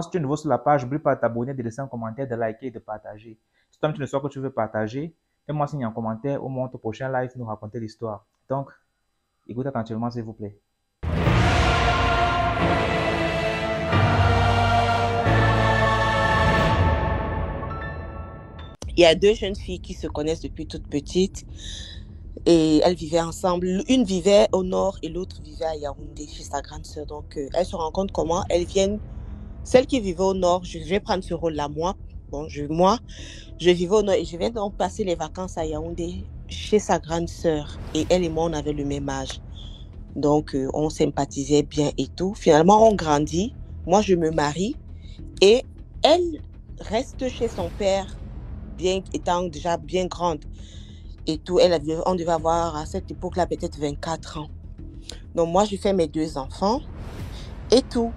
Si tu es nouveau sur la page, n'oublie pas de t'abonner, de laisser un commentaire, de liker et de partager. Si tu ne sais que tu veux partager, fais-moi signe en commentaire ou montre au prochain live nous raconter l'histoire. Donc, écoute attentivement s'il vous plaît. Il y a deux jeunes filles qui se connaissent depuis toute petite et elles vivaient ensemble. Une vivait au nord et l'autre vivait à Yaoundé chez sa grande sœur. Donc, elles se rencontrent comment? Elles viennent. Celle qui vivait au nord, je vais prendre ce rôle-là, moi. Bon, je vivais au nord et je viens donc passer les vacances à Yaoundé chez sa grande sœur. Et elle et moi, on avait le même âge. Donc, on sympathisait bien et tout. Finalement, on grandit. Moi, je me marie et elle reste chez son père, bien étant déjà bien grande et tout. On devait avoir à cette époque-là peut-être 24 ans. Donc, moi, je fais mes deux enfants et tout.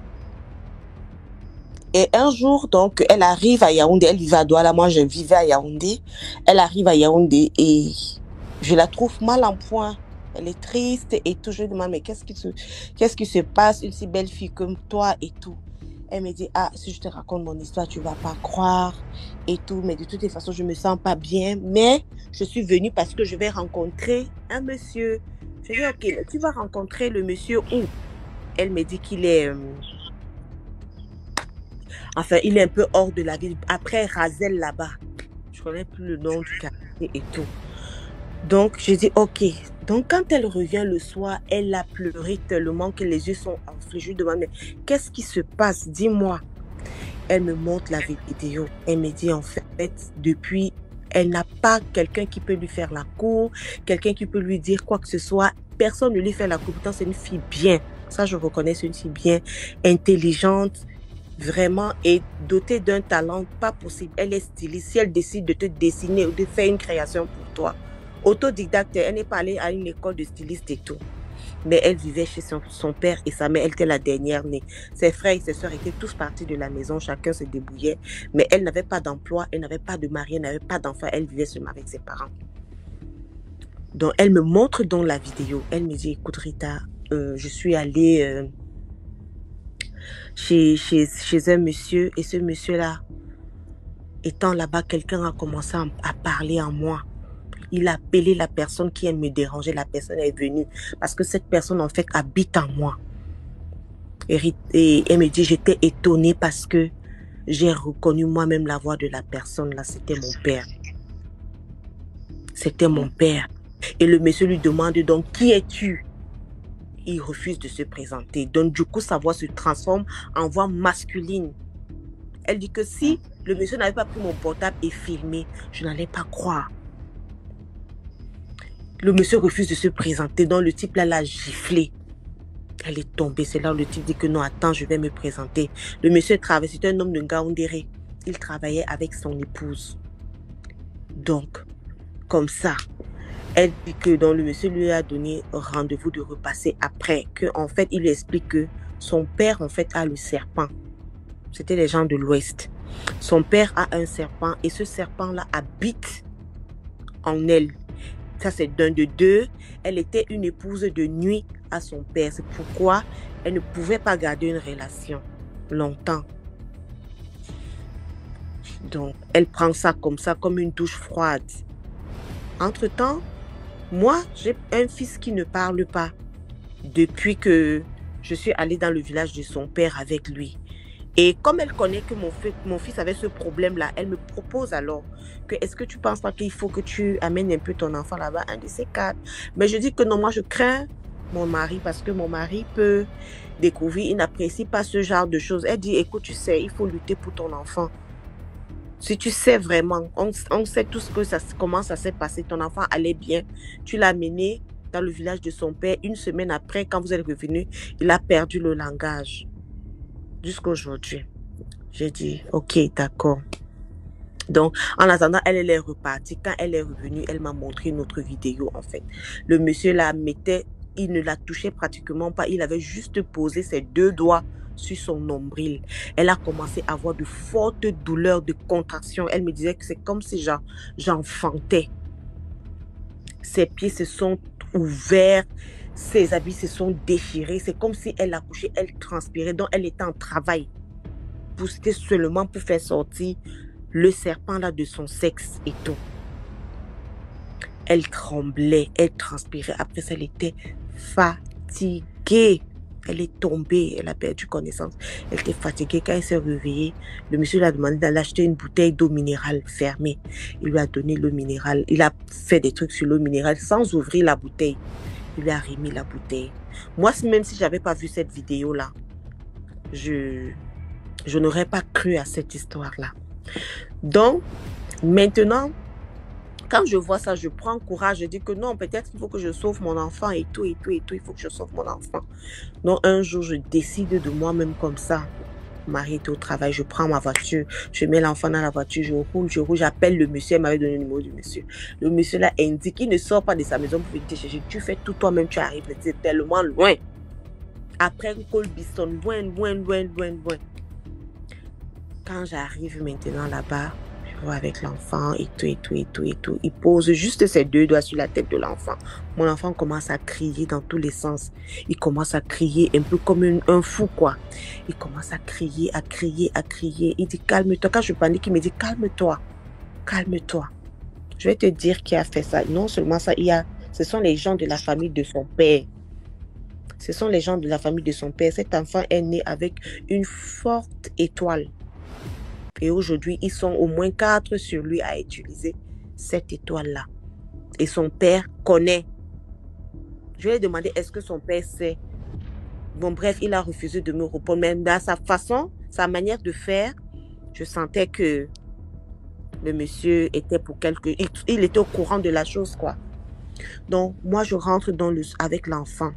Et un jour, donc, elle arrive à Yaoundé. Elle vivait à Douala. Moi, je vivais à Yaoundé. Elle arrive à Yaoundé et je la trouve mal en point. Elle est triste et tout. Je lui demande, mais qu'est-ce qui se passe? Une si belle fille comme toi et tout. Elle me dit, ah, si je te raconte mon histoire, tu ne vas pas croire et tout. Mais de toutes les façons, je ne me sens pas bien. Mais je suis venue parce que je vais rencontrer un monsieur. Je dis, ok, mais tu vas rencontrer le monsieur où? Elle me dit qu'il est... Enfin, il est un peu hors de la ville. Après Razel là-bas. Je ne connais plus le nom du quartier et tout. Donc, je dis, ok. Donc, quand elle revient le soir, elle a pleuré tellement que les yeux sont enflés. Je lui demande, mais qu'est-ce qui se passe? Dis-moi. Elle me montre la vidéo. Elle me dit, en fait, depuis, elle n'a pas quelqu'un qui peut lui faire la cour, quelqu'un qui peut lui dire quoi que ce soit. Personne ne lui fait la cour. Pourtant, c'est une fille bien. Ça, je reconnais, c'est une fille bien, intelligente, vraiment, et dotée d'un talent pas possible. Elle est styliste. Si elle décide de te dessiner ou de faire une création pour toi, autodidacte, elle n'est pas allée à une école de styliste et tout. Mais elle vivait chez son père et sa mère, elle était la dernière née. Ses frères et ses sœurs étaient tous partis de la maison, chacun se débrouillait. Mais elle n'avait pas d'emploi, elle n'avait pas de mari, elle n'avait pas d'enfant, elle vivait seulement avec ses parents. Donc, elle me montre dans la vidéo. Elle me dit, écoute Rita, je suis allée chez un monsieur et ce monsieur-là, étant là-bas, quelqu'un a commencé à parler en moi. Il a appelé la personne qui me dérangeait, la personne est venue parce que cette personne en fait habite en moi. Et elle me dit, j'étais étonnée parce que j'ai reconnu moi-même la voix de la personne là, c'était mon père. C'était mon père. Et le monsieur lui demande donc, qui es-tu? Il refuse de se présenter. Donc du coup, sa voix se transforme en voix masculine. Elle dit que si le monsieur n'avait pas pris mon portable et filmé, je n'allais pas croire. Le monsieur refuse de se présenter, donc le type là l'a giflé. Elle est tombée, c'est là où le type dit que non, attends, je vais me présenter. Le monsieur travaillait, c'était un homme de Ngaoundéré. Il travaillait avec son épouse. Donc, comme ça, elle dit que le monsieur lui a donné rendez-vous de repasser après. Que en fait, il lui explique que son père, en fait, a le serpent. C'était les gens de l'Ouest. Son père a un serpent et ce serpent-là habite en elle. Ça, c'est d'un de deux. Elle était une épouse de nuit à son père. C'est pourquoi elle ne pouvait pas garder une relation longtemps. Donc, elle prend ça comme une douche froide. Entre-temps, moi, j'ai un fils qui ne parle pas depuis que je suis allée dans le village de son père avec lui. Et comme elle connaît que mon fils avait ce problème-là, elle me propose alors que est-ce que tu penses pas qu'il faut que tu amènes un peu ton enfant là-bas, un de ces quatre. Mais je dis que non, moi je crains mon mari parce que mon mari peut découvrir, il n'apprécie pas ce genre de choses. Elle dit, écoute, tu sais, il faut lutter pour ton enfant. Si tu sais vraiment, on sait tout ce que comment ça s'est passé, ton enfant allait bien, tu l'as amené dans le village de son père, une semaine après, quand vous êtes revenu, il a perdu le langage. Jusqu'à aujourd'hui. J'ai dit, ok, d'accord. Donc, en attendant, elle est repartie. Quand elle est revenue, elle m'a montré une autre vidéo, en fait. Le monsieur la mettait, il ne la touchait pratiquement pas. Il avait juste posé ses deux doigts sur son nombril. Elle a commencé à avoir de fortes douleurs de contraction. Elle me disait que c'est comme si j'enfantais. Ses pieds se sont ouverts. Ses habits se sont déchirés. C'est comme si elle accouchait, elle transpirait. Donc, elle était en travail. c'était seulement pour faire sortir le serpent là de son sexe et tout. Elle tremblait, elle transpirait. Après ça, elle était fatiguée. Elle est tombée, elle a perdu connaissance. Elle était fatiguée. Quand elle s'est réveillée, le monsieur lui a demandé d'aller acheter une bouteille d'eau minérale fermée. Il lui a donné l'eau minérale. Il a fait des trucs sur l'eau minérale sans ouvrir la bouteille. Il lui a remis la bouteille. Moi, même si je n'avais pas vu cette vidéo-là, je n'aurais pas cru à cette histoire-là. Donc, maintenant, quand je vois ça, je prends courage, je dis que non, peut-être qu'il faut que je sauve mon enfant et tout, il faut que je sauve mon enfant. Donc, un jour, je décide de moi-même comme ça. Mon mari était au travail, je prends ma voiture, je mets l'enfant dans la voiture, je roule, j'appelle le monsieur, il m'avait donné le numéro du monsieur. Le monsieur là indique qu'il ne sort pas de sa maison pour venir te chercher. Tu fais tout toi-même, tu arrives, c'est tellement loin. Après Colbiston, loin. Quand j'arrive maintenant là-bas, je vois avec l'enfant et tout. Il pose juste ses 2 doigts sur la tête de l'enfant. Mon enfant commence à crier dans tous les sens. Il commence à crier un peu comme un fou, quoi. Il commence à crier. Il dit calme-toi. Quand je panique, il me dit calme-toi. Je vais te dire qui a fait ça. Non seulement ça, ce sont les gens de la famille de son père. Cet enfant est né avec une forte étoile. Et aujourd'hui, ils sont au moins 4 sur lui à utiliser cette étoile-là. Et son père connaît. Je lui ai demandé est-ce que son père sait. Bon, bref, il a refusé de me répondre. Même dans sa façon, sa manière de faire, je sentais que le monsieur était pour il était au courant de la chose, quoi. Donc, moi, je rentre avec l'enfant.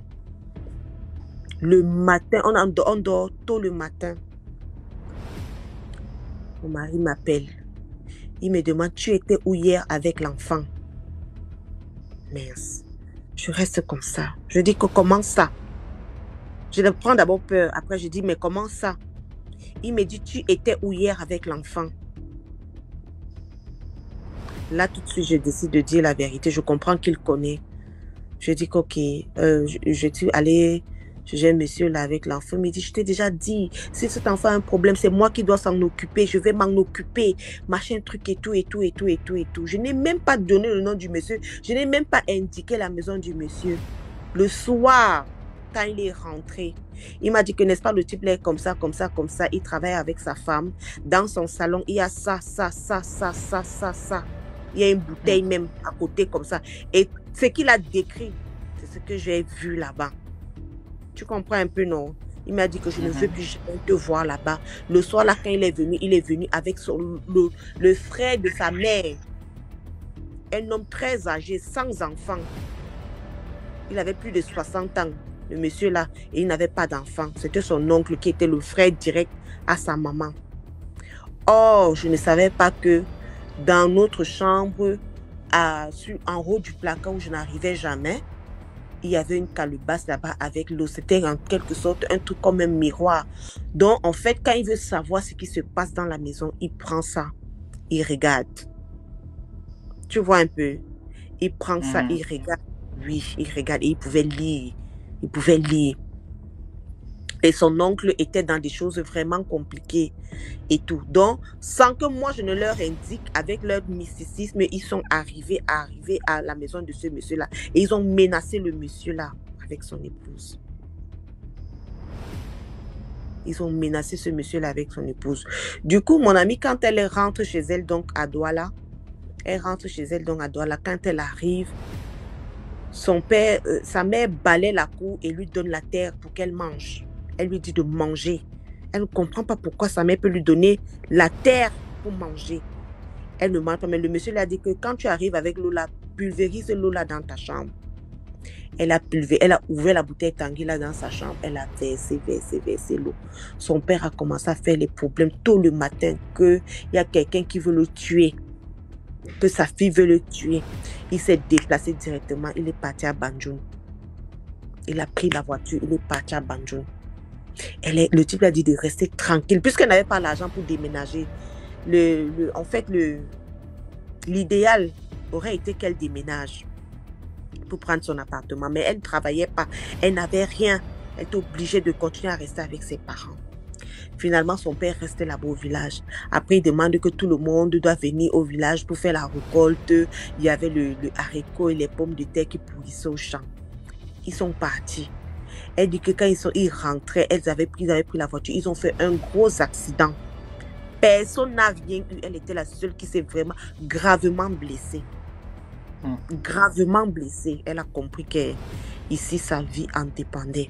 Le matin, on dort tôt le matin. Mon mari m'appelle. Il me demande, tu étais où hier avec l'enfant? Mince. Je reste comme ça. Je dis que comment ça? Je prends d'abord peur. Après, je dis, mais comment ça? Il me dit, tu étais où hier avec l'enfant? Là, tout de suite, je décide de dire la vérité. Je comprends qu'il connaît. Je dis qu'ok, je suis allée... J'ai un monsieur là avec l'enfant, il me dit, je t'ai déjà dit, si cet enfant a un problème, c'est moi qui dois s'en occuper, je vais m'en occuper, machin truc et tout. Je n'ai même pas donné le nom du monsieur, je n'ai même pas indiqué la maison du monsieur. Le soir, quand il est rentré, il m'a dit que n'est-ce pas le type là comme ça, il travaille avec sa femme, dans son salon, il y a ça. Il y a une bouteille même à côté comme ça. Et ce qu'il a décrit, c'est ce que j'ai vu là-bas. Tu comprends un peu, non? Il m'a dit que je ne veux plus jamais te voir là-bas. Le soir, là, quand il est venu avec le frère de sa mère. Un homme très âgé, sans enfant. Il avait plus de 60 ans, le monsieur là, et il n'avait pas d'enfant. C'était son oncle qui était le frère direct à sa maman. Or, je ne savais pas que dans notre chambre, en haut du placard où je n'arrivais jamais, il y avait une calebasse là-bas avec l'eau. C'était en quelque sorte un truc comme un miroir. Donc, en fait, quand il veut savoir ce qui se passe dans la maison, il prend ça. Il regarde. Tu vois un peu? Il prend ça, il regarde. Oui, il regarde et il pouvait lire. Et son oncle était dans des choses vraiment compliquées et tout. Donc, sans que moi je ne leur indique, avec leur mysticisme, ils sont arrivés à la maison de ce monsieur-là. Et ils ont menacé le monsieur-là avec son épouse. Ils ont menacé ce monsieur-là avec son épouse. Du coup, mon amie, quand elle rentre chez elle, donc à Douala, quand elle arrive, son père, sa mère balaie la cour et lui donne la terre pour qu'elle mange. Elle lui dit de manger. Elle ne comprend pas pourquoi sa mère peut lui donner la terre pour manger. Elle ne mange pas, mais le monsieur lui a dit que quand tu arrives avec l'eau là, pulvérise l'eau là dans ta chambre. Elle a ouvert la bouteille Tanguy là dans sa chambre. Elle a versé l'eau. Son père a commencé à faire les problèmes tôt le matin, qu'il y a quelqu'un qui veut le tuer, que sa fille veut le tuer. Il s'est déplacé directement. Il est parti à Banjul. Il a pris la voiture. Il est parti à Banjul. Le type a dit de rester tranquille, puisqu'elle n'avait pas l'argent pour déménager. En fait, l'idéal aurait été qu'elle déménage pour prendre son appartement. Mais elle ne travaillait pas. Elle n'avait rien. Elle était obligée de continuer à rester avec ses parents. Finalement, son père reste là-bas au village. Après, il demande que tout le monde doit venir au village pour faire la récolte. Il y avait le haricot et les pommes de terre qui pourrissaient au champ. Ils sont partis. Elle dit que quand ils rentraient, ils avaient pris la voiture. Ils ont fait un gros accident. Personne n'a rien eu. Elle était la seule qui s'est vraiment gravement blessée. Gravement blessée. Elle a compris que ici, sa vie en dépendait.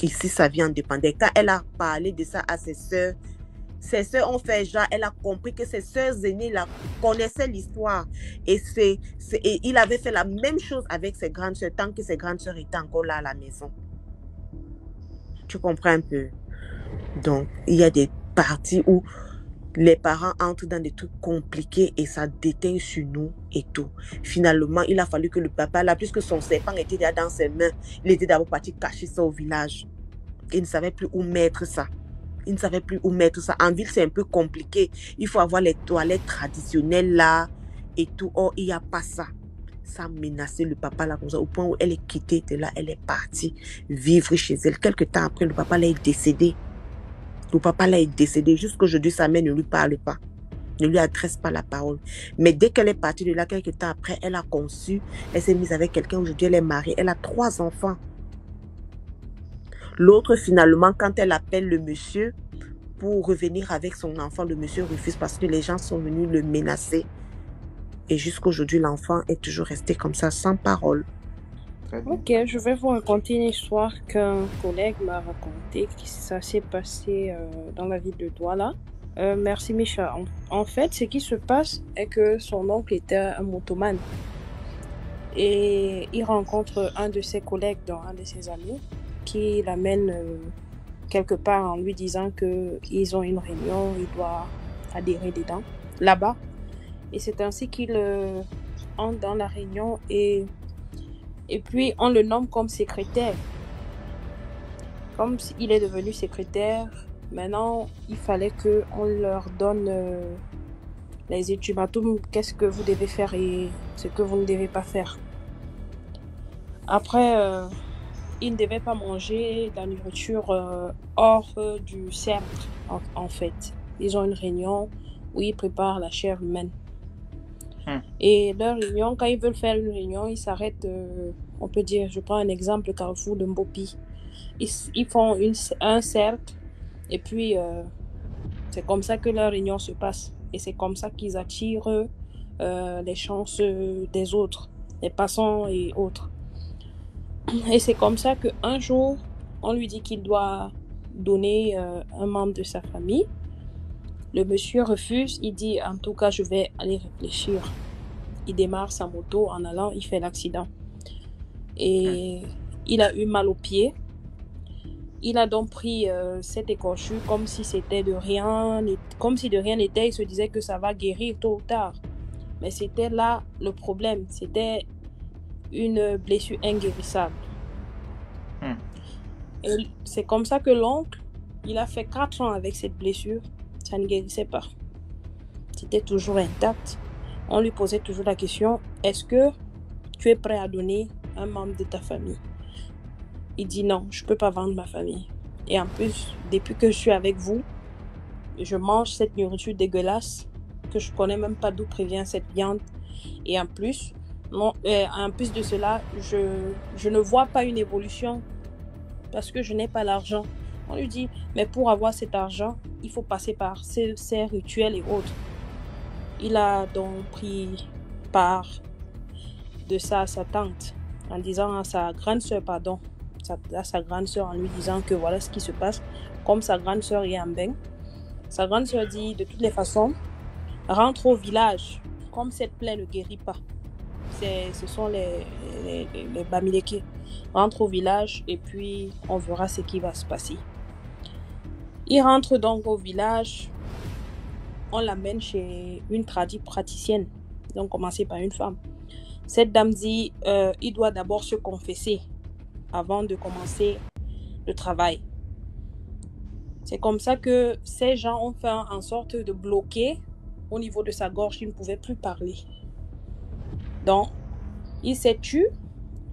Ici, sa vie en dépendait. Quand elle a parlé de ça à ses sœurs ont fait genre, elle a compris que ses sœurs aînées là, connaissaient l'histoire. Et il avait fait la même chose avec ses grandes sœurs, tant que ses grandes sœurs étaient encore là à la maison. Tu comprends un peu? Donc, il y a des parties où les parents entrent dans des trucs compliqués et ça déteint sur nous et tout. Finalement, il a fallu que le papa, là, puisque son serpent était déjà dans ses mains, il était d'abord parti cacher ça au village. Il ne savait plus où mettre ça. En ville, c'est un peu compliqué. Il faut avoir les toilettes traditionnelles là et tout. Or, il n'y a pas ça. Ça a menacé le papa là comme ça, au point où elle est quittée de là, elle est partie vivre chez elle. Quelque temps après, le papa là est décédé. Jusqu'aujourd'hui, sa mère ne lui parle pas. Ne lui adresse pas la parole. Mais dès qu'elle est partie de là, quelques temps après, elle a conçu. Elle s'est mise avec quelqu'un. Aujourd'hui, elle est mariée. Elle a 3 enfants. L'autre, finalement, quand elle appelle le monsieur pour revenir avec son enfant, le monsieur refuse parce que les gens sont venus le menacer. Et jusqu'aujourd'hui, l'enfant est toujours resté comme ça, sans parole. Ok, je vais vous raconter une histoire qu'un collègue m'a racontée, qui ça s'est passé dans la ville de Douala. Merci Micha. En fait, ce qui se passe est que son oncle était un motoman. Et il rencontre un de ses collègues, dans un de ses amis, qui l'amène quelque part en lui disant qu'ils ont une réunion, il doit adhérer dedans, là-bas. Et c'est ainsi qu'il entre dans la réunion et puis on le nomme comme secrétaire. Comme il est devenu secrétaire, maintenant il fallait qu'on leur donne les ultimatums, qu'est-ce que vous devez faire et ce que vous ne devez pas faire. Après, ils ne devaient pas manger de la nourriture hors du cercle, en fait. Ils ont une réunion où ils préparent la chair humaine. Et leur réunion, quand ils veulent faire une réunion, ils s'arrêtent, on peut dire, je prends un exemple, le carrefour de Mbopi. Ils font un cercle et puis c'est comme ça que leur réunion se passe. Et c'est comme ça qu'ils attirent les chances des autres, les passants et autres. Et c'est comme ça qu'un jour, on lui dit qu'il doit donner un membre de sa famille. Le monsieur refuse, il dit en tout cas je vais aller réfléchir. Il démarre sa moto, en allant, il fait l'accident. Et il a eu mal au pied. Il a donc pris cette écorchure comme si c'était de rien, comme si de rien n'était. Il se disait que ça va guérir tôt ou tard. Mais c'était là le problème. C'était une blessure inguérissable. Et c'est comme ça que l'oncle, il a fait 4 ans avec cette blessure. Ça ne guérissait pas. C'était toujours intact. On lui posait toujours la question, est-ce que tu es prêt à donner un membre de ta famille? Il dit non, je ne peux pas vendre ma famille. Et en plus, depuis que je suis avec vous, je mange cette nourriture dégueulasse, que je ne connais même pas d'où provient cette viande. Et en plus de cela, je ne vois pas une évolution parce que je n'ai pas l'argent. On lui dit, mais pour avoir cet argent, il faut passer par ces rituels et autres. Il a donc pris part de ça à sa tante, en disant à sa grande sœur, en lui disant que voilà ce qui se passe. Comme sa grande sœur est en bain, sa grande sœur dit de toutes les façons, rentre au village, comme cette plaie ne guérit pas. Ce sont les Bamileke. Rentre au village et puis on verra ce qui va se passer. Il rentre donc au village. On l'amène chez une praticienne. Donc, commencer par une femme. Cette dame dit, il doit d'abord se confesser avant de commencer le travail. C'est comme ça que ces gens ont fait en sorte de bloquer au niveau de sa gorge. Il ne pouvait plus parler. Donc, il s'est tué.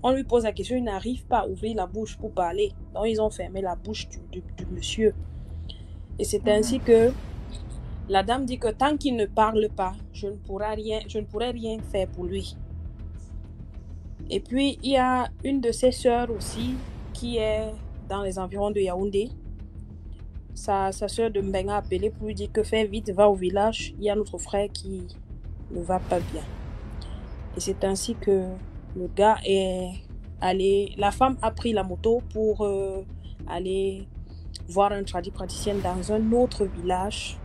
On lui pose la question, il n'arrive pas à ouvrir la bouche pour parler. Donc, ils ont fermé la bouche du monsieur. Et c'est ainsi que la dame dit que tant qu'il ne parle pas, je ne pourrai rien faire pour lui. Et puis, il y a une de ses sœurs aussi qui est dans les environs de Yaoundé. Sa sœur de Mbenga a appelé pour lui dire que fais vite, va au village, il y a notre frère qui ne va pas bien. Et c'est ainsi que le gars est allé, la femme a pris la moto pour aller voir un praticien dans un autre village.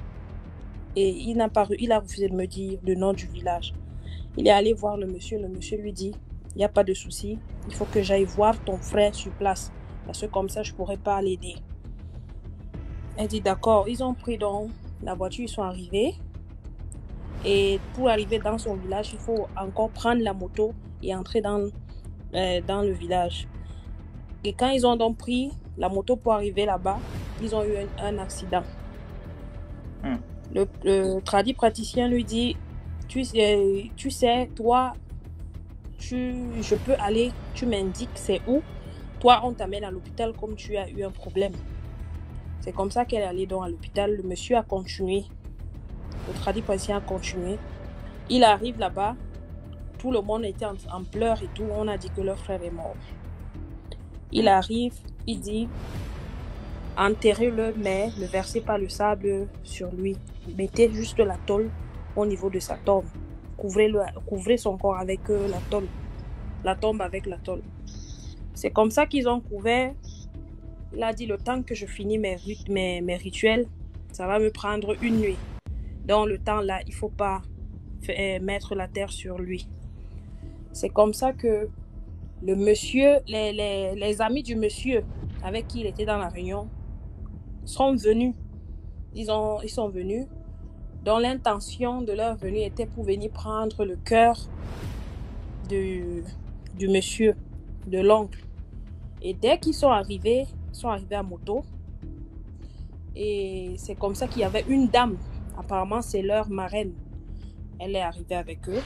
Et il a refusé de me dire le nom du village. Il est allé voir le monsieur lui dit, il n'y a pas de souci, il faut que j'aille voir ton frère sur place, parce que comme ça je ne pourrais pas l'aider. Elle dit d'accord, ils ont pris donc la voiture, ils sont arrivés. Et pour arriver dans son village, il faut encore prendre la moto et entrer dans le village. Et quand ils ont donc pris la moto pour arriver là-bas, ils ont eu un accident. Le tradit praticien lui dit, tu sais, toi, je peux aller, tu m'indiques c'est où. Toi, on t'amène à l'hôpital comme tu as eu un problème. C'est comme ça qu'elle est allée donc à l'hôpital. Le monsieur a continué. Le tradit praticien a continué. Il arrive là-bas. Tout le monde était en pleurs et tout. On a dit que leur frère est mort. Il arrive, il dit, enterrez-le, mais ne versez pas le sable sur lui. Mettez juste la tôle au niveau de sa tombe. Couvrez son corps avec la tôle. La tombe avec la tôle. C'est comme ça qu'ils ont couvert. Il a dit, le temps que je finis mes rituels, ça va me prendre une nuit. Dans le temps là, il ne faut pas mettre la terre sur lui. C'est comme ça que le monsieur, les amis du monsieur avec qui il était dans la réunion sont venus. Ils sont venus, dont l'intention de leur venue était pour venir prendre le cœur du monsieur, de l'oncle. Et dès qu'ils sont arrivés à moto. Et c'est comme ça qu'il y avait une dame. Apparemment, c'est leur marraine. Elle est arrivée avec eux.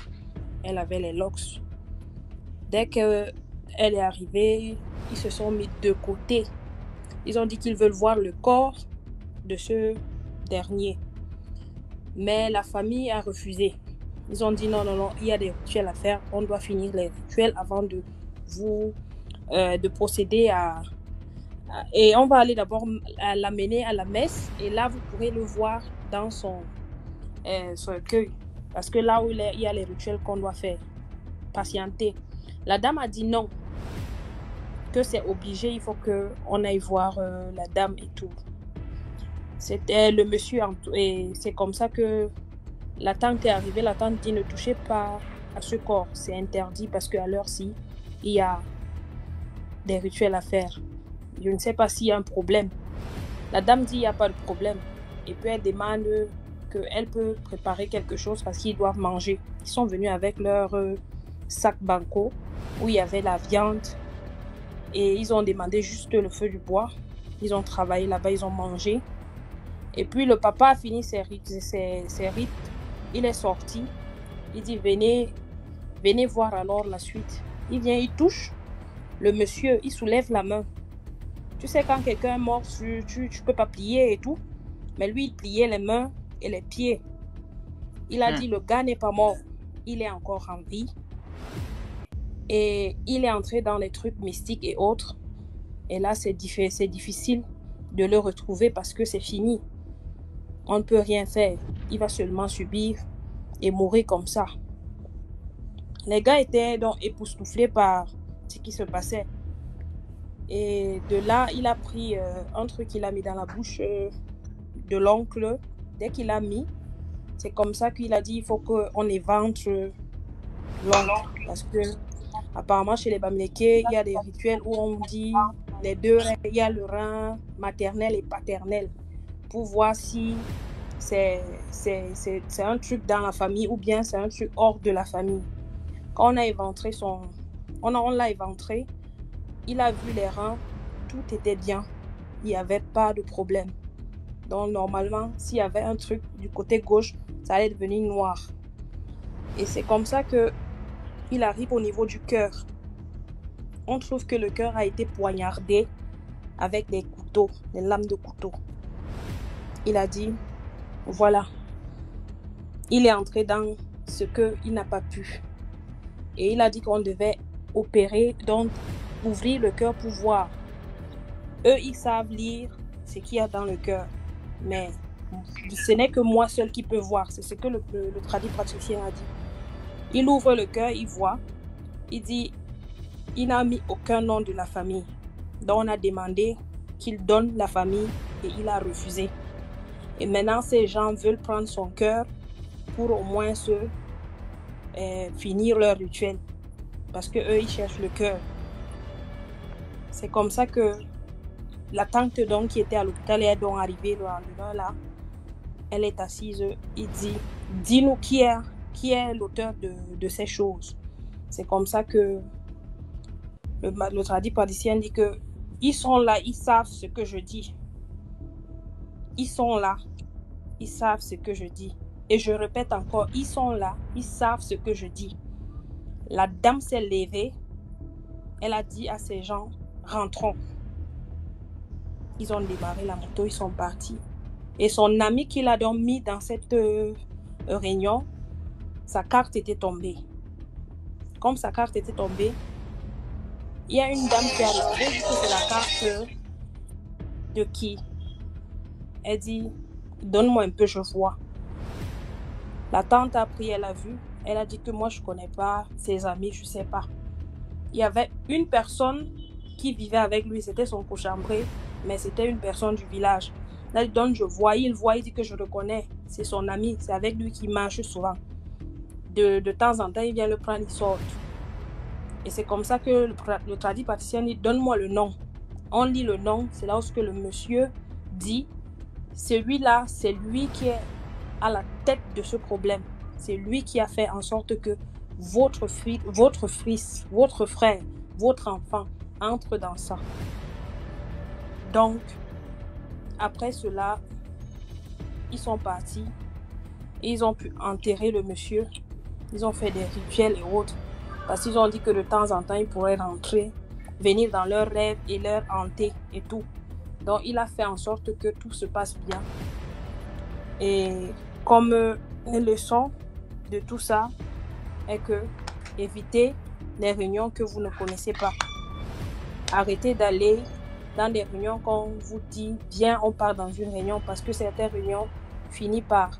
Elle avait les locks. Dès qu'elle est arrivée, ils se sont mis de côté. Ils ont dit qu'ils veulent voir le corps de ce dernier. Mais la famille a refusé. Ils ont dit non, il y a des rituels à faire. On doit finir les rituels avant de procéder et on va aller d'abord l'amener à la messe. Et là, vous pourrez le voir dans son recueil. Parce que là où il y a les rituels qu'on doit faire. Patienter. La dame a dit non. Que c'est obligé, il faut qu'on aille voir la dame et tout. C'était le monsieur. Et c'est comme ça que la tante est arrivée. La tante dit ne touchez pas à ce corps. C'est interdit parce qu'à l'heure-ci, il y a des rituels à faire. Je ne sais pas s'il y a un problème. La dame dit il n'y a pas de problème. Et puis elle demande qu'elle peut préparer quelque chose parce qu'ils doivent manger. Ils sont venus avec leur sac banco où il y avait la viande. Et ils ont demandé juste le feu du bois. Ils ont travaillé là-bas, ils ont mangé. Et puis le papa a fini ses rites. Il est sorti. Il dit venez voir alors la suite. Il vient, il touche. Le monsieur, il soulève la main. Tu sais, quand quelqu'un est mort, tu peux pas plier et tout. Mais lui, il pliait les mains et les pieds. Il a dit, le gars n'est pas mort. Il est encore en vie. Et il est entré dans les trucs mystiques et autres. Et là, c'est difficile de le retrouver parce que c'est fini. On ne peut rien faire. Il va seulement subir et mourir comme ça. Les gars étaient donc époustouflés par ce qui se passait. Et de là, il a pris un truc qu'il a mis dans la bouche de l'oncle. Dès qu'il a mis, c'est comme ça qu'il a dit il faut qu'on évente l'oncle. Parce que apparemment, chez les Bamileke, il y a des rituels où on dit les deux reins, il y a le rein maternel et paternel pour voir si c'est un truc dans la famille ou bien c'est un truc hors de la famille. Quand on a éventré on l'a éventré, il a vu les reins, tout était bien. Il n'y avait pas de problème. Donc normalement, s'il y avait un truc du côté gauche, ça allait devenir noir. Et c'est comme ça que il arrive au niveau du cœur. On trouve que le cœur a été poignardé avec des couteaux, des lames de couteau. il a dit, voilà, il est entré dans ce qu'il n'a pas pu. Et il a dit qu'on devait opérer, donc ouvrir le cœur pour voir. Eux, ils savent lire ce qu'il y a dans le cœur. Mais ce n'est que moi seul qui peux voir. C'est ce que le tradit praticien a dit. Il ouvre le cœur, il voit. Il dit, il n'a mis aucun nom de la famille. Donc on a demandé qu'il donne la famille et il a refusé. Et maintenant, ces gens veulent prendre son cœur pour au moins finir leur rituel. Parce qu'eux, ils cherchent le cœur. C'est comme ça que la tante donc qui était à l'hôpital est donc arrivée le lendemain là. Elle est assise. Il dit, dis-nous qui est l'auteur de ces choses. C'est comme ça que le tradit praticien dit que ils sont là, ils savent ce que je dis. Ils sont là, ils savent ce que je dis. Et je répète encore, ils sont là, ils savent ce que je dis. La dame s'est levée, elle a dit à ces gens, rentrons. Ils ont démarré la moto, ils sont partis. Et son ami qui l'a donc mis dans cette réunion, sa carte était tombée. Comme sa carte était tombée, il y a une dame qui a répondu que c'est la carte de qui? Elle dit, donne-moi un peu, je vois. La tante a pris, elle a vu. Elle a dit que moi, je ne connais pas ses amis, je ne sais pas. Il y avait une personne qui vivait avec lui, c'était son cochambré, mais c'était une personne du village. Là, il donne, je vois, il dit que je le connais. C'est son ami, c'est avec lui qu'il marche souvent. De temps en temps, il vient le prendre, il sort. Et c'est comme ça que le tradit praticien dit, donne-moi le nom. On lit le nom, c'est là où le monsieur dit, celui-là, c'est lui qui est à la tête de ce problème. C'est lui qui a fait en sorte que votre fils, votre frère, votre enfant entre dans ça. Donc, après cela, ils sont partis et ils ont pu enterrer le monsieur. Ils ont fait des rituels et autres. Parce qu'ils ont dit que de temps en temps, ils pourraient rentrer, venir dans leurs rêves et leur hanter et tout. Donc, il a fait en sorte que tout se passe bien. Et comme une leçon de tout ça est que évitez les réunions que vous ne connaissez pas. Arrêtez d'aller dans des réunions qu'on vous dit, viens, on part dans une réunion, parce que certaines réunions finissent par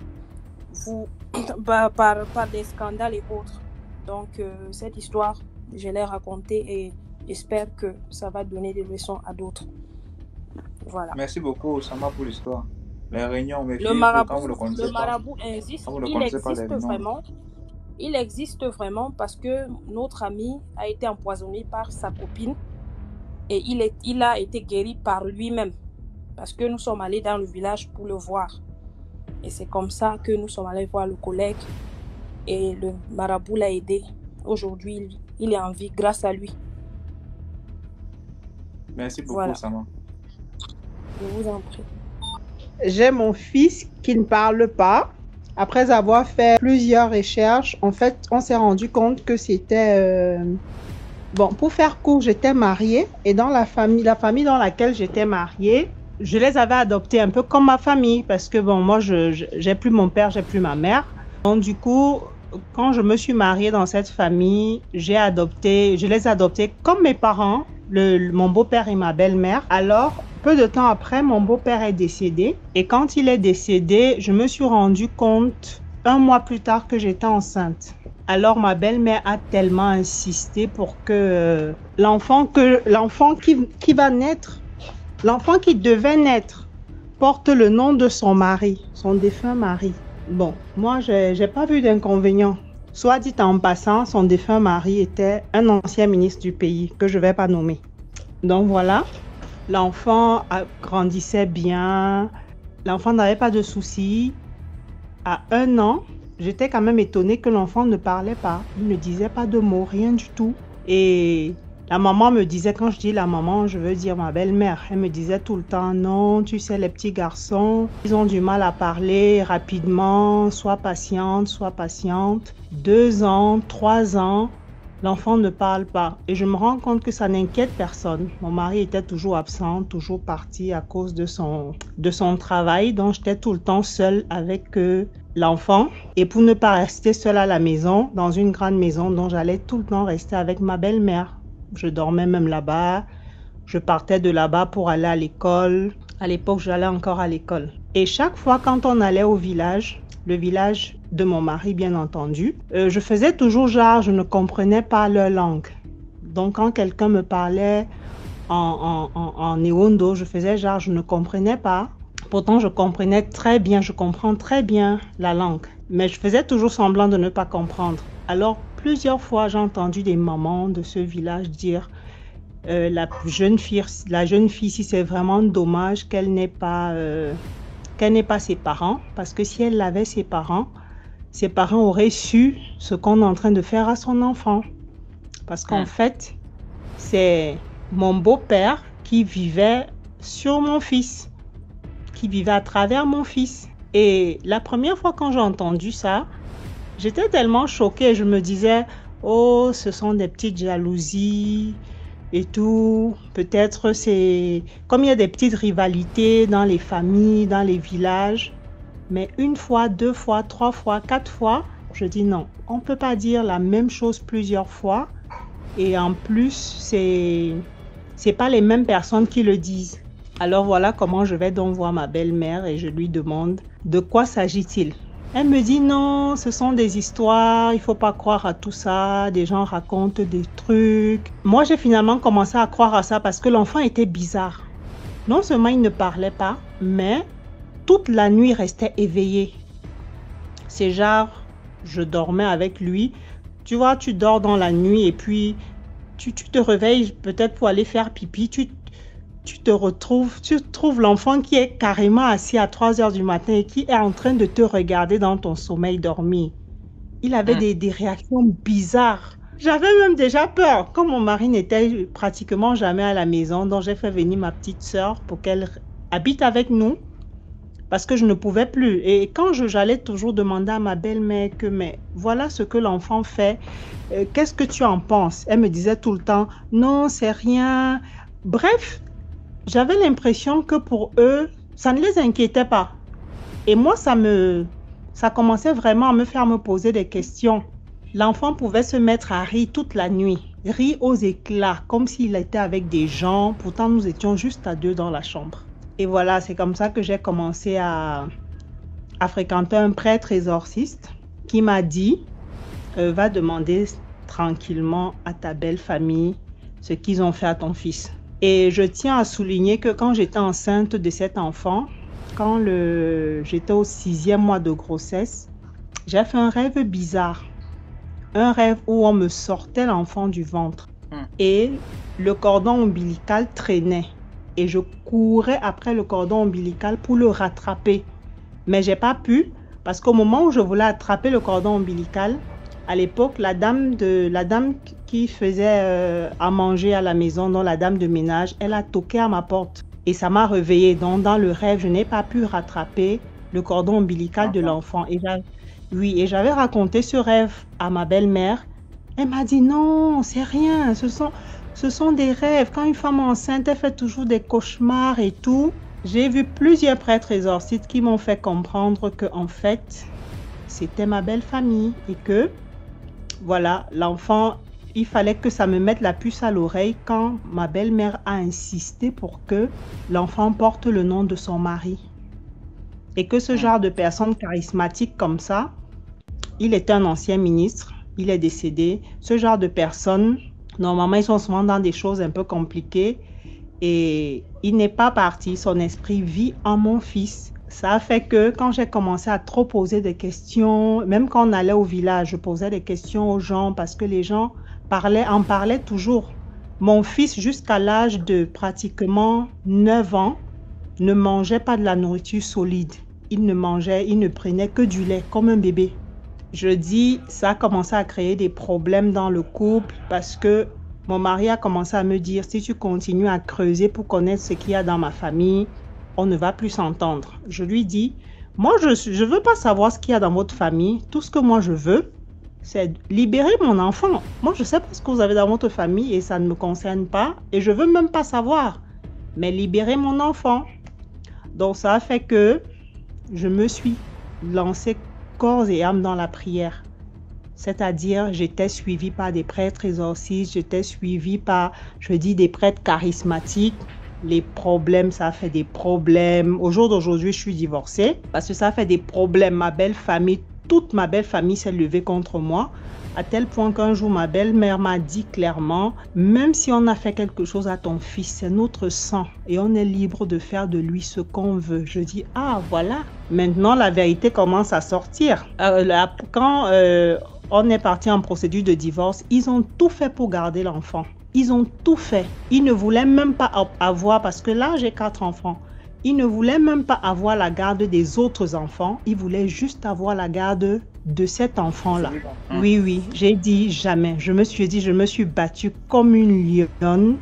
des scandales et autres. Donc, cette histoire, je l'ai racontée et j'espère que ça va donner des leçons à d'autres. Voilà. Merci beaucoup, Sama, pour l'histoire. Les réunions, le marabout existe, il existe vraiment parce que notre ami a été empoisonné par sa copine et il a été guéri par lui-même parce que nous sommes allés dans le village pour le voir. Et c'est comme ça que nous sommes allés voir le collègue et le marabout l'a aidé. Aujourd'hui, il est en vie grâce à lui. Merci beaucoup, Sama. Je vous en prie. J'ai mon fils qui ne parle pas. Après avoir fait plusieurs recherches, en fait, on s'est rendu compte que c'était... Bon, pour faire court, j'étais mariée et dans la famille dans laquelle j'étais mariée, je les avais adoptés un peu comme ma famille parce que bon, moi, j'ai plus mon père, j'ai plus ma mère. Donc du coup, quand je me suis mariée dans cette famille, je les ai adoptés comme mes parents, mon beau-père et ma belle-mère. Alors, peu de temps après, mon beau-père est décédé. Et quand il est décédé, je me suis rendu compte 1 mois plus tard que j'étais enceinte. Alors, ma belle-mère a tellement insisté pour que l'enfant qui va naître, l'enfant qui devait naître, porte le nom de son mari, son défunt mari. Bon, moi, j'ai pas vu d'inconvénient. Soit dit en passant, son défunt mari était un ancien ministre du pays que je vais pas nommer. Donc voilà, l'enfant grandissait bien, l'enfant n'avait pas de soucis. À 1 an, j'étais quand même étonnée que l'enfant ne parlait pas, il ne disait pas de mots, rien du tout. Et la maman me disait, quand je dis la maman, je veux dire ma belle-mère, elle me disait tout le temps, non, tu sais, les petits garçons, ils ont du mal à parler rapidement, sois patiente, sois patiente. 2 ans, 3 ans, L'enfant ne parle pas et je me rends compte que ça n'inquiète personne. Mon mari était toujours absent, toujours parti à cause de son travail, donc j'étais tout le temps seule avec l'enfant. Et pour ne pas rester seule à la maison, dans une grande maison, donc j'allais tout le temps rester avec ma belle-mère. Je dormais même là-bas, je partais de là-bas pour aller à l'école. À l'époque, j'allais encore à l'école. Et chaque fois quand on allait au village, le village de mon mari, bien entendu, je faisais toujours genre, je ne comprenais pas leur langue. Donc, quand quelqu'un me parlait en Ewondo, je faisais genre, je ne comprenais pas. Pourtant, je comprenais très bien, je comprends très bien la langue. Mais je faisais toujours semblant de ne pas comprendre. Alors, plusieurs fois, j'ai entendu des mamans de ce village dire la jeune fille, si c'est vraiment dommage qu'elle n'ait pas ses parents, parce que si elle avait ses parents auraient su ce qu'on est en train de faire à son enfant. Parce qu'en fait, c'est mon beau-père qui vivait sur mon fils, qui vivait à travers mon fils. Et la première fois quand j'ai entendu ça, j'étais tellement choquée. Je me disais, oh, ce sont des petites jalousies et tout. Peut-être c'est comme il y a des petites rivalités dans les familles, dans les villages. Mais une fois, 2 fois, 3 fois, 4 fois, je dis non. On ne peut pas dire la même chose plusieurs fois. Et en plus, c'est pas les mêmes personnes qui le disent. Alors voilà comment je vais donc voir ma belle-mère et je lui demande de quoi s'agit-il. Elle me dit non, ce sont des histoires, il ne faut pas croire à tout ça, des gens racontent des trucs. Moi, j'ai finalement commencé à croire à ça parce que l'enfant était bizarre. Non seulement il ne parlait pas, mais toute la nuit, il restait éveillé. C'est genre, je dormais avec lui. Tu vois, tu dors dans la nuit et puis tu te réveilles peut-être pour aller faire pipi. Tu trouves l'enfant qui est carrément assis à 3 heures du matin et qui est en train de te regarder dans ton sommeil dormi. Il avait des réactions bizarres. J'avais même déjà peur. Comme mon mari n'était pratiquement jamais à la maison, donc j'ai fait venir ma petite sœur pour qu'elle habite avec nous. Parce que je ne pouvais plus. Et quand j'allais toujours demander à ma belle-mère que, mais voilà ce que l'enfant fait, qu'est-ce que tu en penses? Elle me disait tout le temps, non, c'est rien. Bref, j'avais l'impression que pour eux, ça ne les inquiétait pas. Et moi, ça commençait vraiment à me faire me poser des questions. L'enfant pouvait se mettre à rire toute la nuit, rire aux éclats, comme s'il était avec des gens. Pourtant, nous étions juste à 2 dans la chambre. Et voilà, c'est comme ça que j'ai commencé à fréquenter un prêtre exorciste qui m'a dit va demander tranquillement à ta belle famille ce qu'ils ont fait à ton fils. Et je tiens à souligner que quand j'étais enceinte de cet enfant, quand j'étais au 6e mois de grossesse, j'ai fait un rêve bizarre. Un rêve où on me sortait l'enfant du ventre et le cordon ombilical traînait. Et je courais après le cordon ombilical pour le rattraper. Mais j'ai pas pu parce qu'au moment où je voulais attraper le cordon ombilical, à l'époque, la dame qui faisait à manger à la maison, donc la dame de ménage, elle a toqué à ma porte. Et ça m'a réveillée. Donc dans le rêve, je n'ai pas pu rattraper le cordon ombilical de l'enfant. Et j'avais raconté ce rêve à ma belle-mère. Elle m'a dit non, c'est rien, ce sont des rêves. Quand une femme est enceinte, elle fait toujours des cauchemars et tout. J'ai vu plusieurs prêtres exorcistes qui m'ont fait comprendre que en fait, c'était ma belle famille et que, voilà, l'enfant, il fallait que ça me mette la puce à l'oreille quand ma belle-mère a insisté pour que l'enfant porte le nom de son mari. Et que ce genre de personne charismatique comme ça, il était un ancien ministre, il est décédé. Ce genre de personnes, normalement, ils sont souvent dans des choses un peu compliquées et il n'est pas parti. Son esprit vit en mon fils. Ça a fait que quand j'ai commencé à trop poser des questions, même quand on allait au village, je posais des questions aux gens parce que les gens en parlaient toujours. Mon fils, jusqu'à l'âge de pratiquement 9 ans, ne mangeait pas de la nourriture solide. Il ne prenait que du lait, comme un bébé. Je dis, ça a commencé à créer des problèmes dans le couple parce que mon mari a commencé à me dire, si tu continues à creuser pour connaître ce qu'il y a dans ma famille, on ne va plus s'entendre. Je lui dis, moi, je ne veux pas savoir ce qu'il y a dans votre famille. Tout ce que moi, je veux, c'est libérer mon enfant. Moi, je sais pas ce que vous avez dans votre famille et ça ne me concerne pas et je veux même pas savoir. Mais libérer mon enfant. Donc, ça a fait que je me suis lancée corps et âme dans la prière. C'est-à-dire, j'étais suivie par des prêtres exorcistes, j'étais suivie par, des prêtres charismatiques. Les problèmes, ça a fait des problèmes. Au jour d'aujourd'hui, je suis divorcée parce que ça a fait des problèmes. Ma belle famille, toute ma belle famille s'est levée contre moi, à tel point qu'un jour, ma belle-mère m'a dit clairement, même si on a fait quelque chose à ton fils, c'est notre sang et on est libre de faire de lui ce qu'on veut. Je dis, ah voilà, maintenant la vérité commence à sortir. Quand on est parti en procédure de divorce, ils ont tout fait pour garder l'enfant. Ils ont tout fait. Ils ne voulaient même pas avoir, parce que là, j'ai 4 enfants. Ils ne voulaient même pas avoir la garde des autres enfants. Ils voulaient juste avoir la garde de cet enfant-là. Oui, j'ai dit jamais. Je me suis battue comme une lionne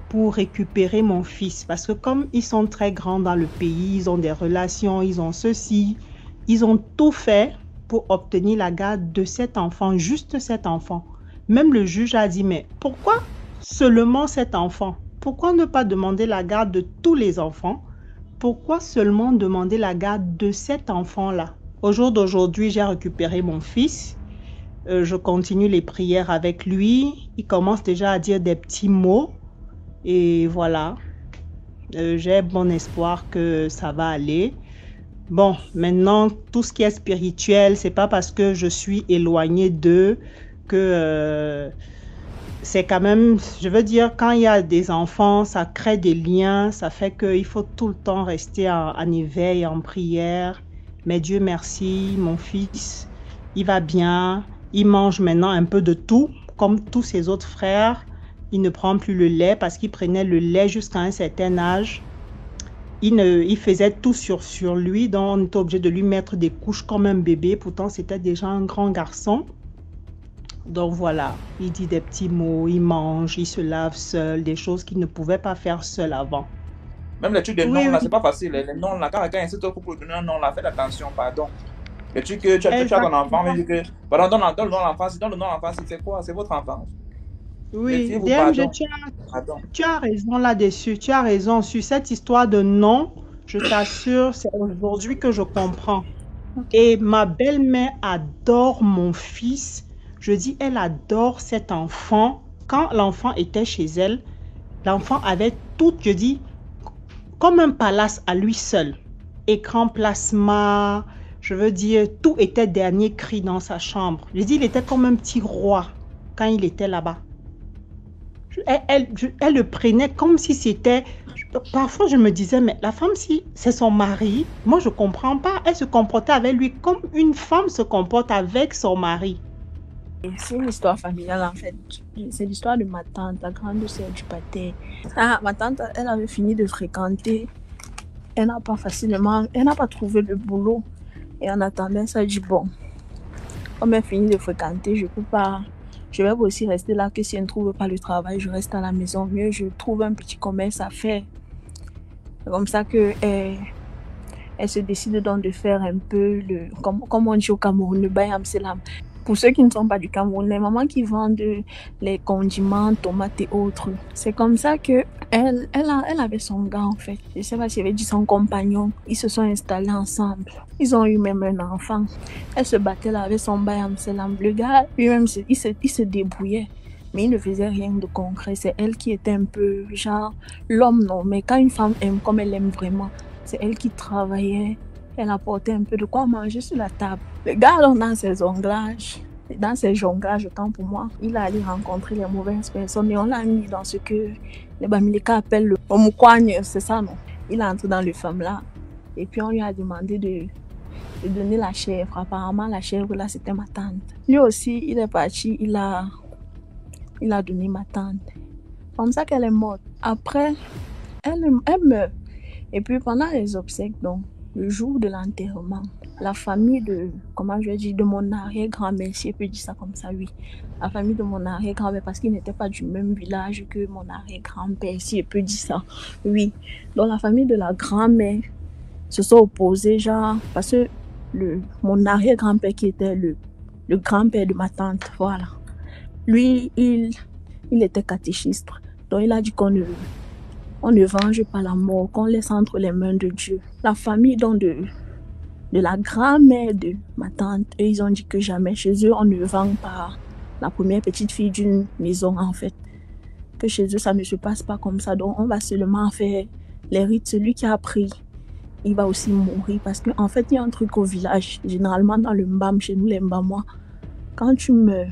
pour récupérer mon fils. Parce que comme ils sont très grands dans le pays, ils ont des relations, ils ont ceci. Ils ont tout fait pour obtenir la garde de cet enfant, juste cet enfant. Même le juge a dit, mais pourquoi seulement cet enfant? Pourquoi ne pas demander la garde de tous les enfants? Pourquoi seulement demander la garde de cet enfant-là? Au jour d'aujourd'hui, j'ai récupéré mon fils. Je continue les prières avec lui. Il commence déjà à dire des petits mots. Et voilà. J'ai bon espoir que ça va aller. Bon, maintenant, tout ce qui est spirituel, c'est pas parce que je suis éloignée d'eux que c'est quand même, je veux dire, quand il y a des enfants, ça crée des liens, ça fait qu'il faut tout le temps rester en éveil, en prière. Mais Dieu merci, mon fils, il va bien, il mange maintenant un peu de tout, comme tous ses autres frères. Il ne prend plus le lait parce qu'il prenait le lait jusqu'à un certain âge. Il faisait tout sur lui, donc on était obligé de lui mettre des couches comme un bébé. Pourtant, c'était déjà un grand garçon. Donc voilà, il dit des petits mots, il mange, il se lave seul, des choses qu'il ne pouvait pas faire seul avant. Même les trucs de noms, là, c'est pas facile. Les noms, là, quand quelqu'un essaie de pour donner un nom, là, faites attention, pardon. Les trucs que tu as ton enfant, mais que, pardon, donne le nom de l'enfant, c'est quoi? C'est votre enfant. Oui, DM, tu as raison là-dessus, tu as raison. Sur cette histoire de nom, je t'assure, c'est aujourd'hui que je comprends. Et ma belle-mère adore mon fils. Je dis, elle adore cet enfant. Quand l'enfant était chez elle, l'enfant avait tout, je dis, comme un palace à lui seul. Écran plasma, je veux dire, tout était dernier cri dans sa chambre. Je dis, il était comme un petit roi quand il était là-bas. Elle le prenait comme si c'était... Parfois, je me disais, mais la femme, si c'est son mari, moi, je ne comprends pas. Elle se comportait avec lui comme une femme se comporte avec son mari. C'est une histoire familiale, en fait. C'est l'histoire de ma tante, la grande sœur du pâté. Ah, ma tante, elle avait fini de fréquenter. Elle n'a pas trouvé le boulot. Et en attendant, ça dit, bon, comme elle finit de fréquenter, je vais aussi rester là, que si elle ne trouve pas le travail, je reste à la maison. Mieux, je trouve un petit commerce à faire. C'est comme ça que elle se décide donc de faire un peu comme on dit au Cameroun, le bayam selam. Pour ceux qui ne sont pas du Cameroun, les mamans qui vendent les condiments, tomates et autres. C'est comme ça que elle avait son gars, en fait. Je ne sais pas si elle avait dit son compagnon. Ils se sont installés ensemble. Ils ont eu même un enfant. Elle se battait là avec son bayam selam. Le gars, lui-même, il se débrouillait. Mais il ne faisait rien de concret. C'est elle qui était un peu genre l'homme, non. Mais quand une femme aime comme elle aime vraiment, c'est elle qui travaillait. Elle apportait un peu de quoi manger sur la table. Le gars, alors, dans ses jonglages, autant pour moi, il a allé rencontrer les mauvaises personnes et on l'a mis dans ce que les Bamileka appellent le omukwagne, c'est ça, non? Il est entré dans le femme là et puis on lui a demandé de donner la chèvre. Apparemment, la chèvre là, c'était ma tante. Lui aussi, il est parti, il a donné ma tante. Comme ça qu'elle est morte. Après, elle meurt. Et puis pendant les obsèques, donc, le jour de l'enterrement, la famille de mon arrière-grand-mère, si je peux dire ça comme ça, oui. La famille de mon arrière-grand-mère, parce qu'il n'était pas du même village que mon arrière-grand-père, si je peux dire ça, oui. Donc la famille de la grand-mère se sont opposés, genre, parce que mon arrière-grand-père qui était le le grand-père de ma tante, voilà. Lui, il était catéchiste. Donc, il a dit qu'on ne venge pas la mort, qu'on laisse entre les mains de Dieu. La famille donc de la grand-mère de ma tante, eux, ils ont dit que jamais chez eux, on ne vend pas la première petite fille d'une maison, en fait. Que chez eux, ça ne se passe pas comme ça. Donc, on va seulement faire les rites. Celui qui a pris, il va aussi mourir. Parce qu'en fait, il y a un truc au village. Généralement, dans le Mbam, chez nous, les Mbamois, quand tu meurs,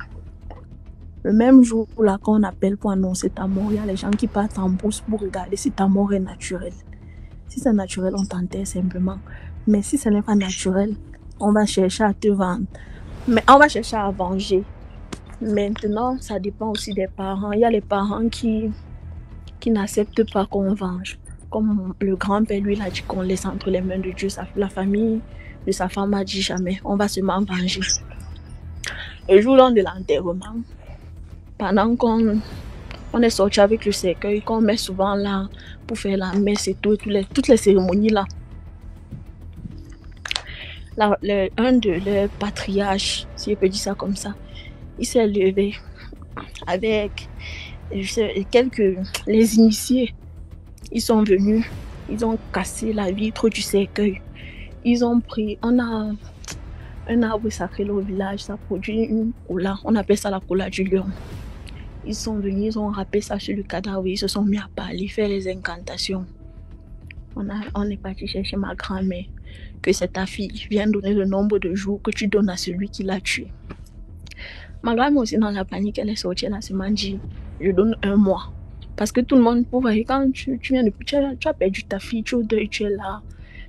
le même jour là qu'on appelle pour annoncer ta mort, il y a les gens qui partent en brousse pour regarder si ta mort est naturelle. Si c'est naturel, on t'enterre simplement. Mais si ce n'est pas naturel, on va chercher à te vendre. Mais on va chercher à venger. Maintenant, ça dépend aussi des parents. Il y a les parents qui n'acceptent pas qu'on venge. Comme le grand-père, lui, il a dit qu'on laisse entre les mains de Dieu. La famille de sa femme a dit jamais. On va seulement venger. Le jour de l'enterrement, pendant qu'on est sorti avec le cercueil, qu'on met souvent là pour faire la messe et tout, toutes les cérémonies là. Un de leurs patriarches, si je peux dire ça comme ça, il s'est levé avec les initiés. Ils sont venus, ils ont cassé la vitre du cercueil. Ils ont pris, on a un arbre sacré là au village, ça produit une cola, on appelle ça la cola du lion. Ils sont venus, ils ont râpé ça sur le cadavre, ils se sont mis à parler, faire les incantations. On est parti chercher ma grand-mère, que c'est ta fille, viens donner le nombre de jours que tu donnes à celui qui l'a tué. Ma grand-mère aussi dans la panique, elle est sortie, elle a seulement dit, je donne 1 mois. Parce que tout le monde, vous voyez, quand tu as perdu ta fille, tu es au deuil, tu es là,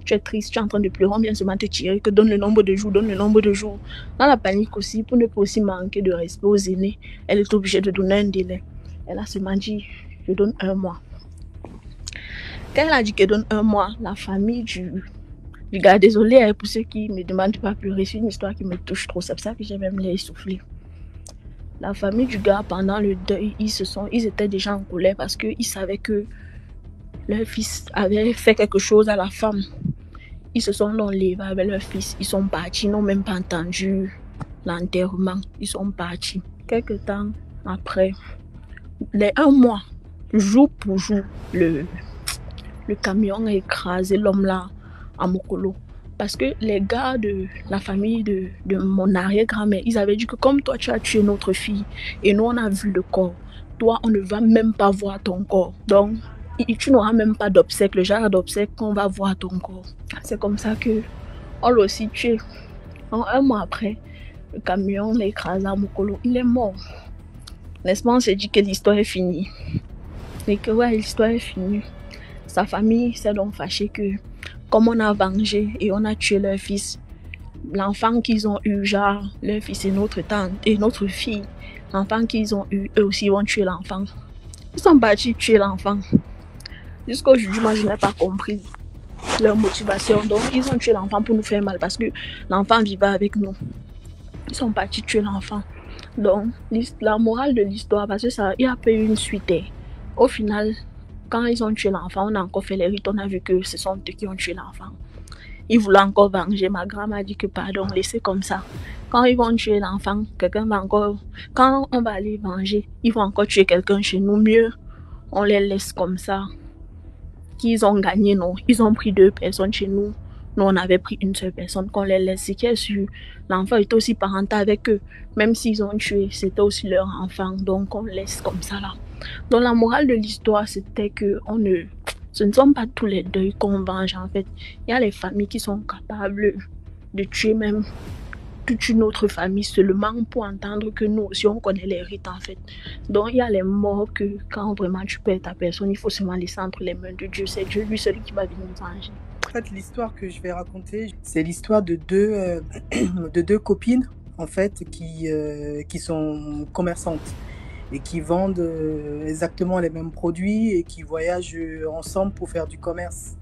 tu es triste, tu es en train de pleurer, on vient seulement te tirer, que donne le nombre de jours, donne le nombre de jours. Dans la panique aussi, pour ne pas aussi manquer de respect aux aînés, elle est obligée de donner un délai. Elle a seulement dit, je donne 1 mois. Quand elle a dit qu'elle donne 1 mois, la famille du gars, désolé pour ceux qui ne demandent de pas pleurer, c'est une histoire qui me touche trop, c'est pour ça que j'ai même l'air essoufflé. La famille du gars, pendant le deuil, ils étaient déjà en colère parce qu'ils savaient que leur fils avait fait quelque chose à la femme. Ils se sont donc levés avec leur fils. Ils sont partis, ils n'ont même pas entendu l'enterrement. Ils sont partis. Quelque temps après, les 1 mois, jour pour jour, le camion a écrasé l'homme là à Mokolo. Parce que les gars de la famille de mon arrière-grand-mère, ils avaient dit que comme toi, tu as tué notre fille et nous, on a vu le corps, toi, on ne va même pas voir ton corps. Donc, tu n'auras même pas d'obsèque, le genre d'obsèque qu'on va voir ton corps. C'est comme ça qu'on l'a aussi tué. Donc, 1 mois après, le camion l'a écrasé à Mokolo. Il est mort. N'est-ce pas, on s'est dit que l'histoire est finie. Et que ouais, l'histoire est finie. Sa famille s'est donc fâchée que comme on a vengé et on a tué leur fils, l'enfant qu'ils ont eu, genre, leur fils et notre tante et notre fille, l'enfant qu'ils ont eu, eux aussi vont tuer l'enfant. Ils sont partis tuer l'enfant. Jusqu'aujourd'hui, moi, je n'ai pas compris leur motivation. Donc, ils ont tué l'enfant pour nous faire mal parce que l'enfant vivait avec nous. Ils sont partis tuer l'enfant. Donc, la morale de l'histoire, parce que ça, il y a pas eu une suite. Au final, quand ils ont tué l'enfant, on a encore fait les rites, on a vu que ce sont eux qui ont tué l'enfant. Ils voulaient encore venger. Ma grand-mère a dit que pardon, laissez comme ça. Quand ils vont tuer l'enfant, quelqu'un va encore... Quand on va aller venger, ils vont encore tuer quelqu'un chez nous. Mieux, on les laisse comme ça. Qu'ils ont gagné, non. Ils ont pris 2 personnes chez nous. Nous, on avait pris une seule personne qu'on les laisse. C'est qui est sûr. L'enfant était aussi parental avec eux. Même s'ils ont tué, c'était aussi leur enfant. Donc, on laisse comme ça là. Donc, la morale de l'histoire, c'était que ce ne sont pas tous les deuils qu'on venge, en fait. Il y a les familles qui sont capables de tuer même toute une autre famille seulement pour entendre que nous aussi, on connaît les rites, en fait. Donc, il y a les morts que quand vraiment tu perds ta personne, il faut seulement laisser entre les mains de Dieu. C'est Dieu, lui seul, qui va venir venger. En fait, l'histoire que je vais raconter, c'est l'histoire de deux copines, en fait, qui sont commerçantes et qui vendent exactement les mêmes produits et qui voyagent ensemble pour faire du commerce.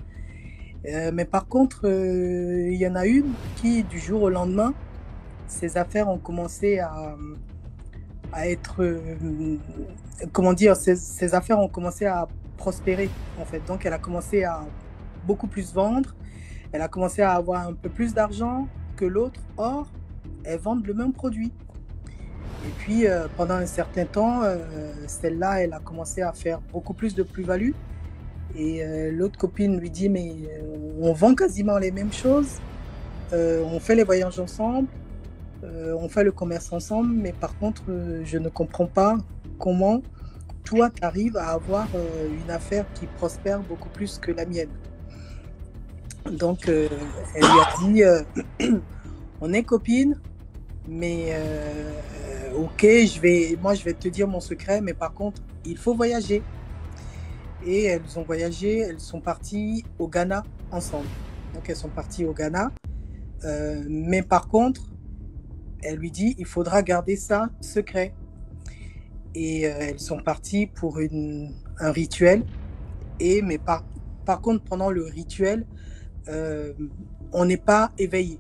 Mais par contre, il y en a une qui, du jour au lendemain, ses affaires ont commencé à être... ses affaires ont commencé à prospérer, en fait. Donc, elle a commencé à beaucoup plus vendre. Elle a commencé à avoir un peu plus d'argent que l'autre. Or, elles vendent le même produit. Et puis, pendant un certain temps, celle-là, elle a commencé à faire beaucoup plus de plus-value. Et l'autre copine lui dit, mais on vend quasiment les mêmes choses, on fait les voyages ensemble, on fait le commerce ensemble, mais par contre, je ne comprends pas comment toi, tu arrives à avoir une affaire qui prospère beaucoup plus que la mienne. Donc, elle lui a dit, on est copines, mais ok, moi je vais te dire mon secret, mais par contre, il faut voyager. Et elles ont voyagé, elles sont parties au Ghana ensemble. Donc elles sont parties au Ghana, mais par contre, elle lui dit, il faudra garder ça secret. Et elles sont parties pour un rituel. Mais par contre, pendant le rituel, on n'est pas éveillé.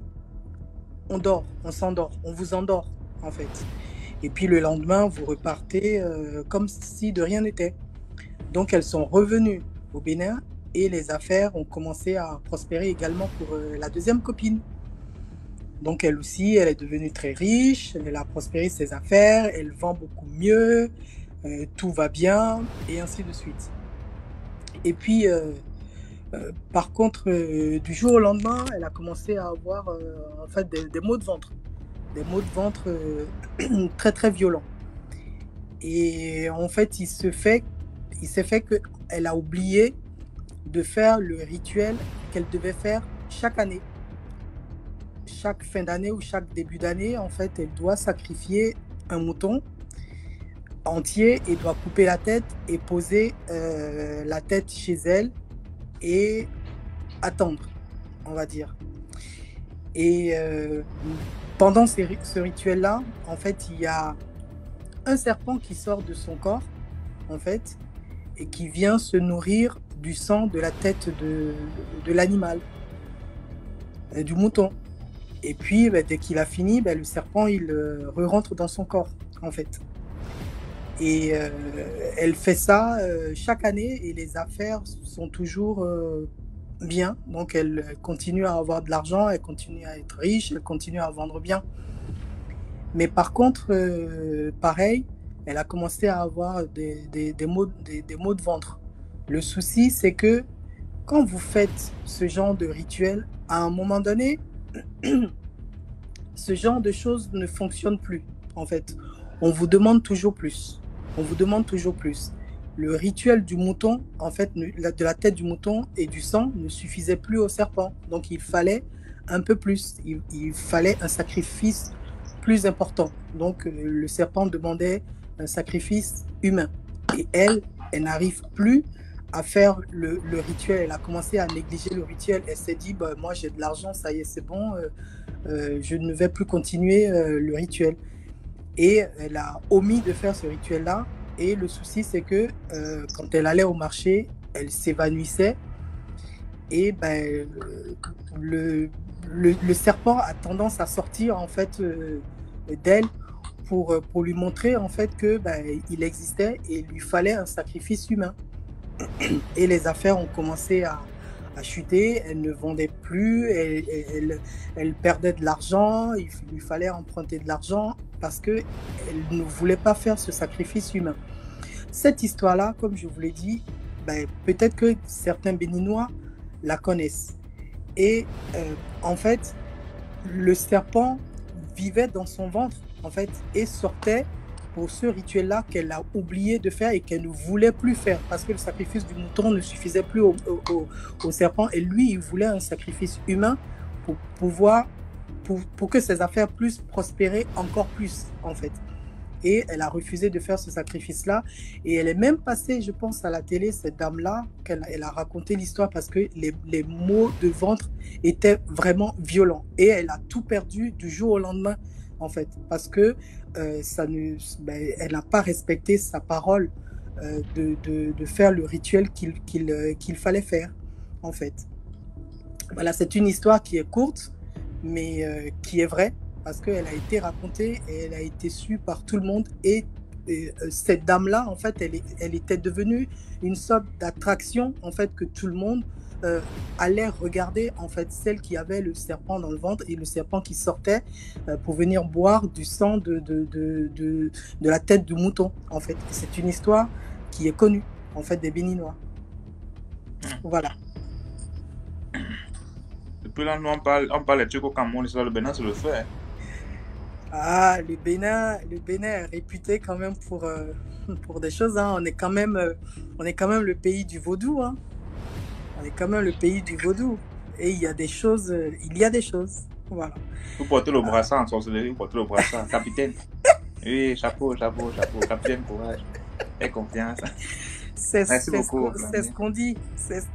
On dort, on s'endort, on vous endort en fait. Et puis le lendemain, vous repartez comme si de rien n'était. Donc elles sont revenues au Bénin et les affaires ont commencé à prospérer également pour la deuxième copine. Donc elle aussi, elle est devenue très riche, elle a prospéré ses affaires, elle vend beaucoup mieux, tout va bien et ainsi de suite. Et puis par contre, du jour au lendemain, elle a commencé à avoir en fait des maux de ventre. Des maux de ventre très très violents. Et en fait, il s'est fait qu'elle a oublié de faire le rituel qu'elle devait faire chaque année. Chaque fin d'année ou chaque début d'année, en fait, elle doit sacrifier un mouton entier et doit couper la tête et poser la tête chez elle et attendre, on va dire. Et pendant ce rituel-là, en fait, il y a un serpent qui sort de son corps, en fait, et qui vient se nourrir du sang de la tête de l'animal, du mouton. Et puis, dès qu'il a fini, le serpent, il re-rentre dans son corps, en fait. Et elle fait ça chaque année et les affaires sont toujours bien. Donc, elle continue à avoir de l'argent, elle continue à être riche, elle continue à vendre bien. Mais par contre, pareil, elle a commencé à avoir des maux de ventre. Le souci, c'est que quand vous faites ce genre de rituel, à un moment donné, ce genre de choses ne fonctionne plus, en fait. On vous demande toujours plus. On vous demande toujours plus. Le rituel du mouton, en fait, de la tête du mouton et du sang ne suffisait plus au serpent. Donc, il fallait un peu plus. Il fallait un sacrifice plus important. Donc, le serpent demandait un sacrifice humain. Et elle n'arrive plus à faire le rituel. Elle a commencé à négliger le rituel. Elle s'est dit, moi, j'ai de l'argent, ça y est, c'est bon. Je ne vais plus continuer le rituel. Et elle a omis de faire ce rituel-là. Et le souci, c'est que quand elle allait au marché, elle s'évanouissait. Et le serpent a tendance à sortir en fait d'elle pour lui montrer en fait que il existait et il lui fallait un sacrifice humain. Et les affaires ont commencé à chuter, elle ne vendait plus, elle perdait de l'argent, il lui fallait emprunter de l'argent parce qu'elle ne voulait pas faire ce sacrifice humain. Cette histoire-là, comme je vous l'ai dit, peut-être que certains Béninois la connaissent. Et en fait, le serpent vivait dans son ventre en fait, et sortait pour ce rituel-là qu'elle a oublié de faire et qu'elle ne voulait plus faire parce que le sacrifice du mouton ne suffisait plus au serpent et lui, il voulait un sacrifice humain pour que ses affaires puissent prospérer encore plus en fait. Et elle a refusé de faire ce sacrifice-là et elle est même passée, je pense, à la télé, cette dame-là, elle a raconté l'histoire parce que les maux de ventre étaient vraiment violents et elle a tout perdu du jour au lendemain en fait, parce que elle n'a pas respecté sa parole de faire le rituel qu'il fallait faire, en fait. Voilà, c'est une histoire qui est courte, mais qui est vraie, parce qu'elle a été racontée et elle a été sue par tout le monde. Et cette dame-là, en fait, elle était devenue une sorte d'attraction, en fait, que tout le monde allait regarder en fait celle qui avait le serpent dans le ventre et le serpent qui sortait pour venir boire du sang de la tête du mouton. En fait, c'est une histoire qui est connue en fait des Béninois. Voilà. Depuis là, nous, on parle des trucs au Cameroun, le Bénin, c'est le fait. Hein. Ah, le Bénin est réputé quand même pour des choses. Hein. On est quand même le pays du vaudou. Hein. On est quand même le pays du vaudou. Et il y a des choses. Voilà. Vous portez le brassard en sorcellerie, vous portez le brassard. Capitaine. Oui, chapeau. Capitaine, courage. Et confiance. Merci beaucoup. C'est ce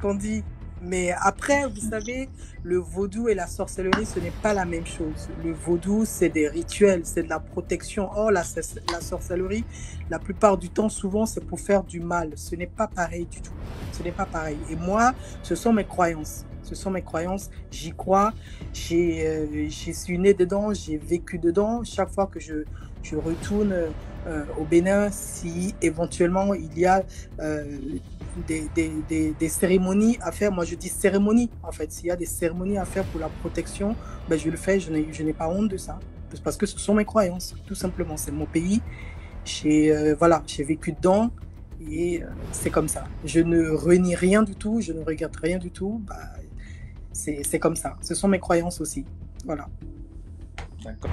qu'on dit. Mais après, vous savez, le vaudou et la sorcellerie, ce n'est pas la même chose. Le vaudou, c'est des rituels, c'est de la protection. Or, la sorcellerie, la plupart du temps, souvent, c'est pour faire du mal. Ce n'est pas pareil du tout. Ce n'est pas pareil. Et moi, ce sont mes croyances. J'y crois. J'y suis né dedans, j'ai vécu dedans. Chaque fois que je retourne au Bénin, si éventuellement il y a des cérémonies à faire, moi je dis cérémonie en fait, s'il y a des cérémonies à faire pour la protection, ben je le fais, je n'ai pas honte de ça, parce que ce sont mes croyances, tout simplement, c'est mon pays, j'ai vécu dedans et c'est comme ça, je ne renie rien du tout, je ne regrette rien du tout, c'est comme ça, ce sont mes croyances aussi, voilà. D'accord.